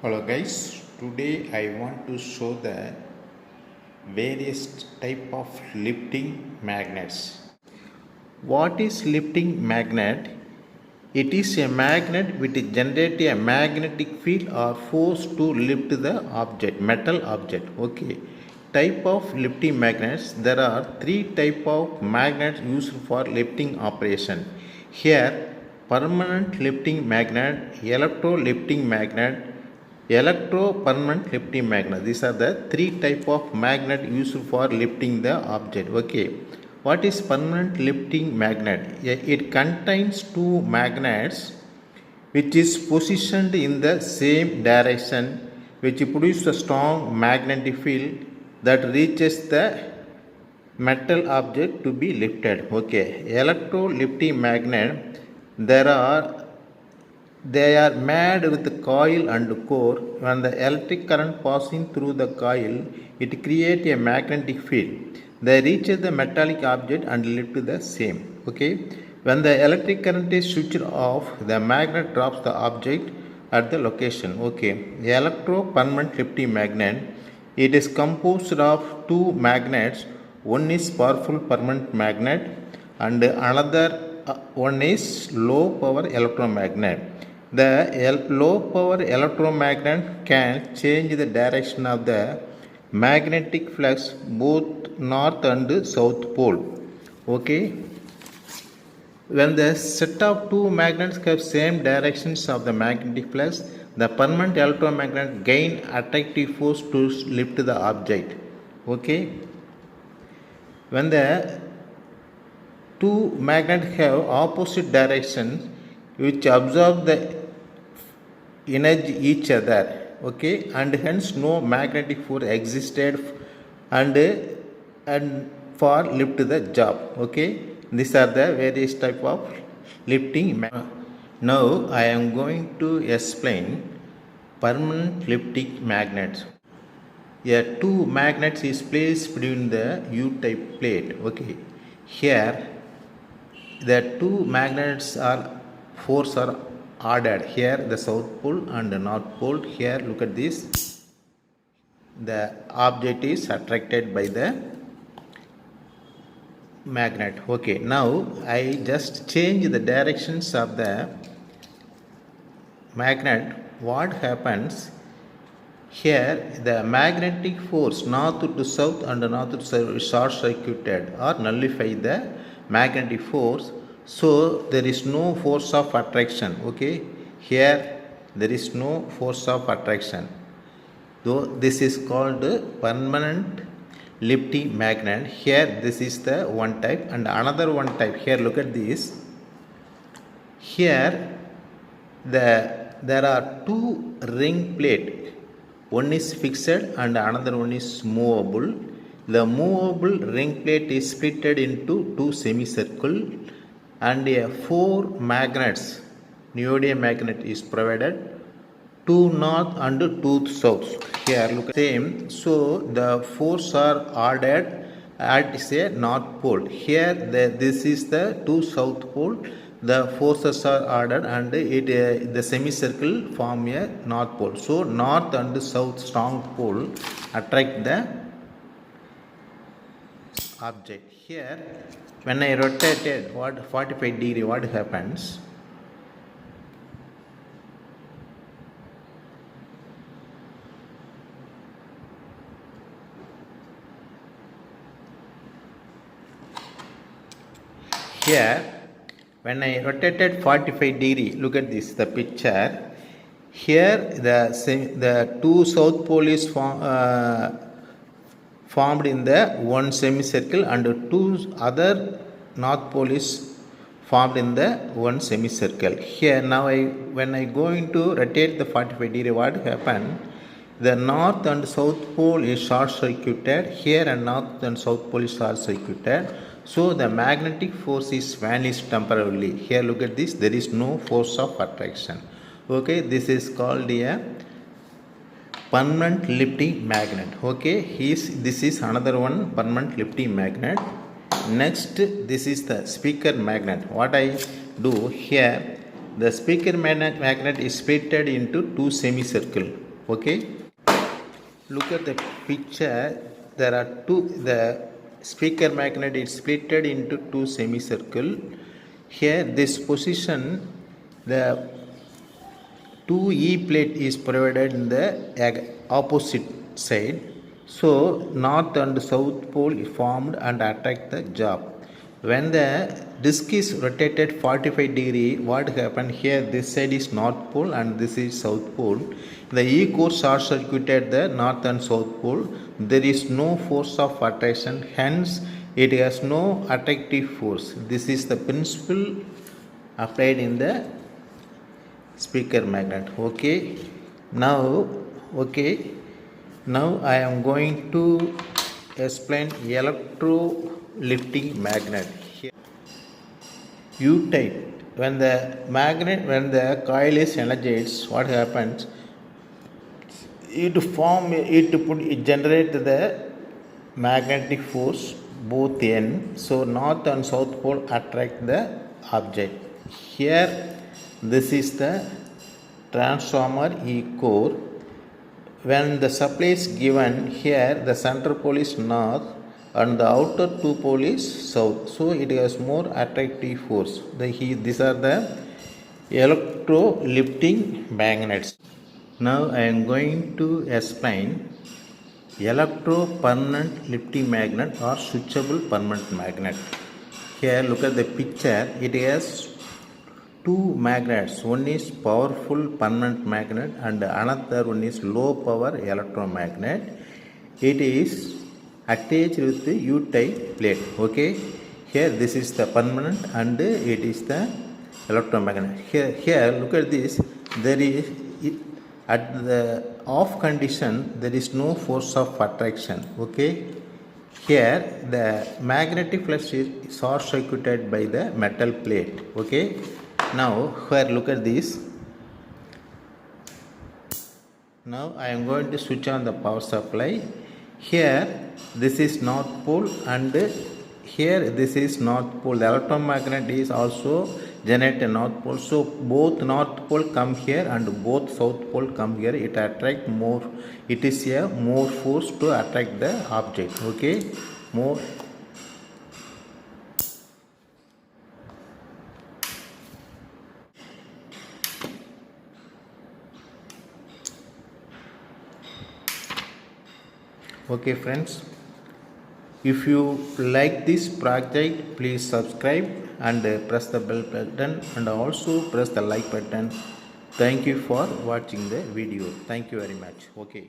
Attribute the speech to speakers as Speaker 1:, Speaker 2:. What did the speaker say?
Speaker 1: Hello guys, today I want to show the various type of lifting magnets. What is lifting magnet? It is a magnet which generates a magnetic field or force to lift the object, metal object. Okay. Type of lifting magnets. There are three type of magnets used for lifting operation. Here, permanent lifting magnet, electro lifting magnet, electro-permanent lifting magnet. These are the three type of magnet used for lifting the object. Okay. What is permanent lifting magnet? It contains two magnets which is positioned in the same direction, which produce a strong magnetic field that reaches the metal object to be lifted. Okay. Electro lifting magnet, they are made with coil and core. When the electric current passing through the coil, it creates a magnetic field. They reach the metallic object and lift the same. Okay. When the electric current is switched off, the magnet drops the object at the location. Okay. The electro-permanent lifting magnet. It is composed of two magnets. One is powerful permanent magnet and another one is low power electromagnet. The low power electromagnet can change the direction of the magnetic flux both north and south pole. Okay. When the set of two magnets have same directions of the magnetic flux, the permanent electromagnet gain attractive force to lift the object. Okay. When the two magnets have opposite directions which absorb the energy each other, okay, and hence no magnetic force existed and for lift the job. Okay, these are the various type of lifting. Now I am going to explain permanent lifting magnets. Here two magnets is placed between the U-type plate. Okay, here the two magnets are force are ordered. Here the south pole and the north pole. Here look at this. The object is attracted by the magnet. Okay, now I just change the directions of the magnet. What happens? Here the magnetic force north to south and north to south is short circuited or nullify the magnetic force, so there is no force of attraction. Okay, here there is no force of attraction, though this is called permanent lifting magnet. Here this is the one type and another one type. Here look at this. Here there are two ring plate. One is fixed and another one is movable. The movable ring plate is split into two semicircle and four magnets. Neodymium magnet is provided, two north and two south. Here look at same. So the force are ordered at say north pole. Here this is the two south pole. The forces are ordered and the semicircle form a north pole. So north and south strong pole attract the object. Here when I rotated 45 degree, what happens? Here when I rotated 45 degree, look at this, the picture. Here the two south pole is formed in the one semicircle and two other north pole is formed in the one semicircle. Here now when I going to rotate the 45 degree, what happened? The north and south pole is short circuited. Here and north and south pole is short circuited. So the magnetic force is vanished temporarily. Here look at this, there is no force of attraction. Okay, this is called a permanent lifting magnet. Okay, this is another one permanent lifting magnet. Next, this is the speaker magnet. What I do here, the speaker magnet is split into two semicircle. Okay, look at the picture. There are two, the speaker magnet is splitted into two semicircle. Here this position, the 2E plate is provided in the opposite side. So north and south pole formed and attract the job. When the disk is rotated 45 degree, what happened here? This side is north pole and this is south pole. The E core short circuited the north and south pole. There is no force of attraction, hence it has no attractive force. This is the principle applied in the speaker magnet. Now I am going to explain electrolifting magnet. U type, when the coil is energized, what happens? It generate the magnetic force both ends. So north and south pole attract the object. Here this is the transformer E core. When the supply is given, here the center pole is north and the outer two pole is south, so it has more attractive force. These are the electrolifting magnets. Now I am going to explain electro-permanent lifting magnet or switchable permanent magnet. Here look at the picture. It has two magnets. One is powerful permanent magnet and another one is low power electromagnet. It is attached with the U-type plate. Okay, here this is the permanent and it is the electromagnet. Here look at this. There is at the off condition, there is no force of attraction. Okay, here the magnetic flux is short circuited by the metal plate. Okay, now here look at this. Now I am going to switch on the power supply. Here this is north pole and here this is north pole. The electromagnet is also generate a north pole, so both north pole come here and both south pole come here. It attract more, it is a more force to attract the object. Okay, more. Okay friends, if you like this project, please subscribe and press the bell button and also press the like button. Thank you for watching the video. Thank you very much. Okay.